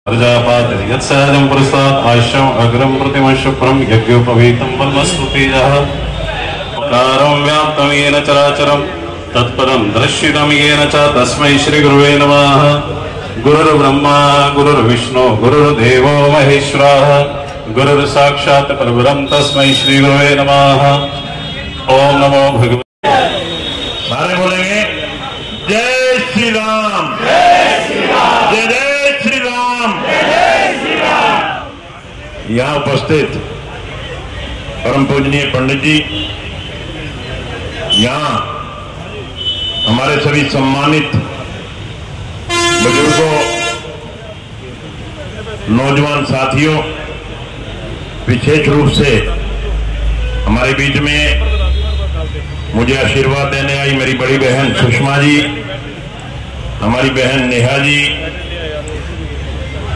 यत्सहजं पुरस्तात् आश्रम अग्रम प्रतिम शुक्रम यज्ञोपवीतं वल्मस्तुतेजः कारं व्याप्तं येन चराचरं तत्पदं दर्शितं येन च तस्मै श्री गुरुवे नमः। गुरुर्ब्रह्मा गुरुर्विष्णु गुरुर्देवो महेश्वरः गुरुर्साक्षात् परब्रह्म तस्मै श्री गुरुवे नमः। ओम नमो भगवते। सारे बोलेंगे जय श्री राम, जय श्री राम, जय जय श्री राम, जय श्री राम। यहाँ उपस्थित परम पूजनीय पंडित जी, यहाँ हमारे सभी सम्मानित बुजुर्गों, नौजवान साथियों, विशेष रूप से हमारे बीच में मुझे आशीर्वाद देने आई मेरी बड़ी बहन सुषमा जी, हमारी बहन नेहा जी,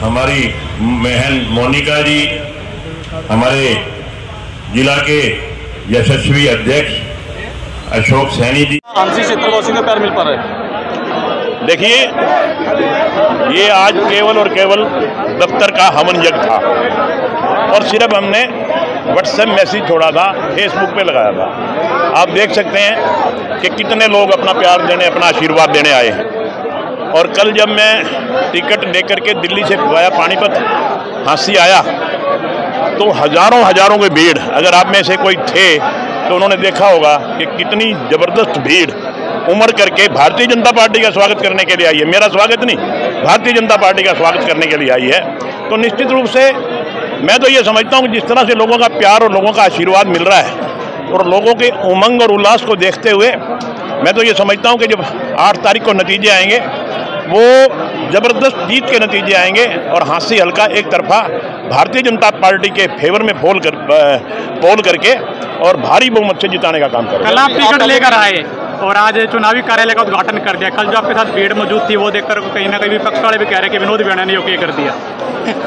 हमारी बहन मोनिका जी, हमारे जिला के यशस्वी अध्यक्ष अशोक सैनी जी। आंसी क्षेत्रवासियों का प्यार मिल पा रहा है। देखिए, ये आज केवल और केवल दफ्तर का हवन यज्ञ था और सिर्फ हमने व्हाट्सएप मैसेज छोड़ा था, फेसबुक पे लगाया था। आप देख सकते हैं कि कितने लोग अपना प्यार देने, अपना आशीर्वाद देने आए हैं। और कल जब मैं टिकट लेकर के दिल्ली से वाया पानीपत हांसी आया तो हजारों की भीड़, अगर आप में से कोई थे तो उन्होंने देखा होगा कि कितनी जबरदस्त भीड़ उमड़ करके भारतीय जनता पार्टी का स्वागत करने के लिए आई है। मेरा स्वागत नहीं, भारतीय जनता पार्टी का स्वागत करने के लिए आई है। तो निश्चित रूप से मैं तो ये समझता हूँ कि जिस तरह से लोगों का प्यार और लोगों का आशीर्वाद मिल रहा है और लोगों के उमंग और उल्लास को देखते हुए मैं तो ये समझता हूँ कि जब 8 तारीख को नतीजे आएंगे वो जबरदस्त जीत के नतीजे आएंगे और हांसी हल्का एक तरफा भारतीय जनता पार्टी के फेवर में पोल करके और भारी बहुमत से जिताने का काम करेंगे। कल आप टिकट लेकर आए और आज चुनावी कार्यालय का उद्घाटन कर दिया। कल जो आपके साथ भीड़ मौजूद थी वो देखकर कहीं ना कहीं विपक्ष वाले भी कह रहे हैं कि विनोद बेणा ने ये कर दिया।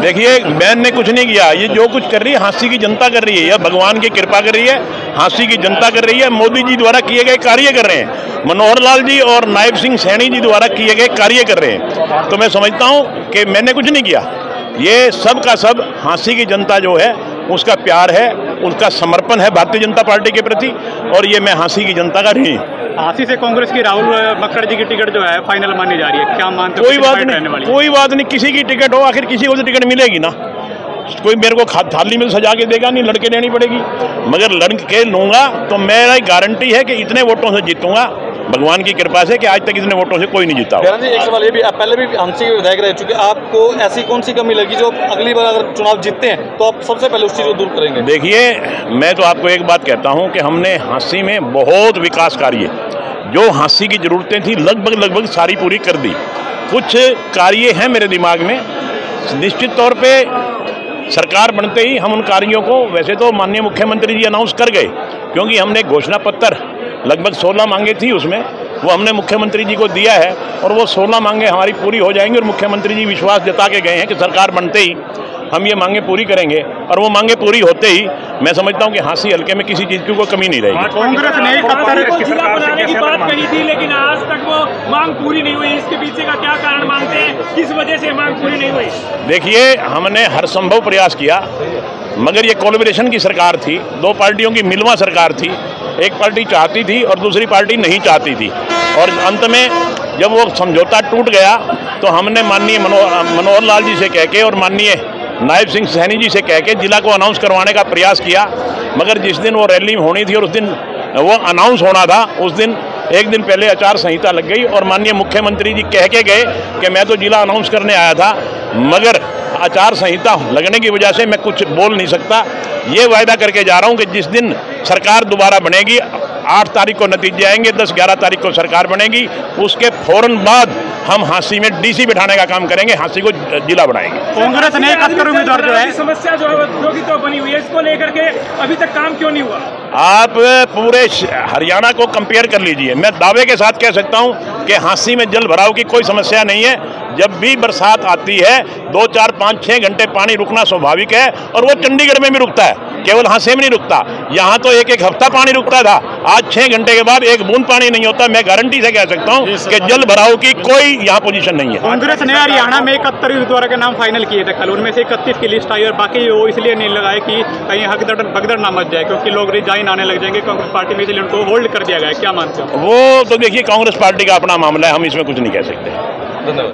देखिए, बहन ने कुछ नहीं किया, ये जो कुछ कर रही है हांसी की जनता कर रही है, या भगवान की कृपा कर रही है, हांसी की जनता कर रही है। मोदी जी द्वारा किए गए कार्य कर रहे हैं, मनोहर लाल जी और नायब सिंह सैनी जी द्वारा किए गए कार्य कर रहे हैं। तो मैं समझता हूँ कि मैंने कुछ नहीं किया, ये सब का सब हांसी की जनता जो है उसका प्यार है, उसका समर्पण है भारतीय जनता पार्टी के प्रति, और ये मैं हांसी की जनता का ऋणी। हांसी से कांग्रेस की राहुल मक्कड़ जी की टिकट जो है फाइनल मानी जा रही है, क्या मानते हो? कोई बात नहीं, कोई बात नहीं, किसी की टिकट हो, आखिर किसी को तो टिकट मिलेगी ना। कोई मेरे को थाली में सजा के देगा नहीं, लड़के देनी पड़ेगी। मगर लड़के लूंगा तो मेरा गारंटी है कि इतने वोटों से जीतूंगा, भगवान की कृपा से, कि आज तक इतने वोटों से कोई नहीं जीता। एक सवाल ये भी, आप पहले भी हांसी के विधायक रह चुके, आपको ऐसी कौन सी कमी लगी जो अगली बार अगर चुनाव जीतते हैं तो आप सबसे पहले उस चीज़ को दूर करेंगे? देखिए, मैं तो आपको एक बात कहता हूँ कि हमने हांसी में बहुत विकास कार्य, जो हांसी की जरूरतें थी लगभग सारी पूरी कर दी। कुछ कार्य हैं मेरे दिमाग में, निश्चित तौर पे सरकार बनते ही हम उन कार्यों को, वैसे तो माननीय मुख्यमंत्री जी अनाउंस कर गए, क्योंकि हमने घोषणा पत्र लगभग 16 मांगे थी, उसमें वो हमने मुख्यमंत्री जी को दिया है और वो 16 मांगे हमारी पूरी हो जाएंगी। और मुख्यमंत्री जी विश्वास जता के गए हैं कि सरकार बनते ही हम ये मांगे पूरी करेंगे, और वो मांगे पूरी होते ही मैं समझता हूँ कि हांसी हल्के में किसी चीज़ की कोई कमी नहीं रहेगी। कांग्रेस ने जिला बनाने की बात कही थी, लेकिन आज तक वो मांग पूरी नहीं हुई। इसके पीछे का क्या कारण मानते हैं, किस वजह से मांग पूरी नहीं हुई? देखिए, हमने हर संभव प्रयास किया, मगर ये कोलैबोरेशन की सरकार थी, 2 पार्टियों की मिलवा सरकार थी। एक पार्टी चाहती थी और दूसरी पार्टी नहीं चाहती थी, और अंत में जब वो समझौता टूट गया तो हमने माननीय मनोहर लाल जी से कह के और माननीय नायब सिंह सैनी जी से कह के जिला को अनाउंस करवाने का प्रयास किया। मगर जिस दिन वो रैली होनी थी और उस दिन वो अनाउंस होना था, उस दिन एक दिन पहले आचार संहिता लग गई और माननीय मुख्यमंत्री जी कह के गए कि मैं तो जिला अनाउंस करने आया था, मगर आचार संहिता लगने की वजह से मैं कुछ बोल नहीं सकता। ये वायदा करके जा रहा हूँ कि जिस दिन सरकार दोबारा बनेगी, 8 तारीख को नतीजे आएंगे, 10-11 तारीख को सरकार बनेगी, उसके फौरन बाद हम हांसी में डीसी बिठाने का काम करेंगे, हांसी को जिला बनाएंगे। कांग्रेस ने 71 उम्मीदवार जो है, समस्या जो है तो बनी हुई है, इसको लेकर के अभी तक काम क्यों नहीं हुआ? आप पूरे हरियाणा को कंपेयर कर लीजिए, मैं दावे के साथ कह सकता हूं कि हांसी में जल भराव की कोई समस्या नहीं है। जब भी बरसात आती है 2, 4, 5, 6 घंटे पानी रुकना स्वाभाविक है, और वो चंडीगढ़ में भी रुकता है। केवल यहाँ सेम नहीं रुकता, यहाँ तो एक एक हफ्ता पानी रुकता था, आज 6 घंटे के बाद एक बूंद पानी नहीं होता। मैं गारंटी से कह सकता हूँ कि जल भराव की कोई यहाँ पोजीशन नहीं है। कांग्रेस ने हरियाणा में 71 उम्मीदवारों के नाम फाइनल किए थे कल, उनमें से 31 की लिस्ट आई और बाकी वो इसलिए नहीं लगाए कि कहीं हकदड़ भगदड़ ना मच जाए, क्योंकि लोग रिजाइन आने लग जाएंगे कांग्रेस पार्टी में, इसलिए उनको होल्ड कर दिया गया। क्या मानते हो? वो तो देखिए कांग्रेस पार्टी का अपना मामला है, हम इसमें कुछ नहीं कह सकते।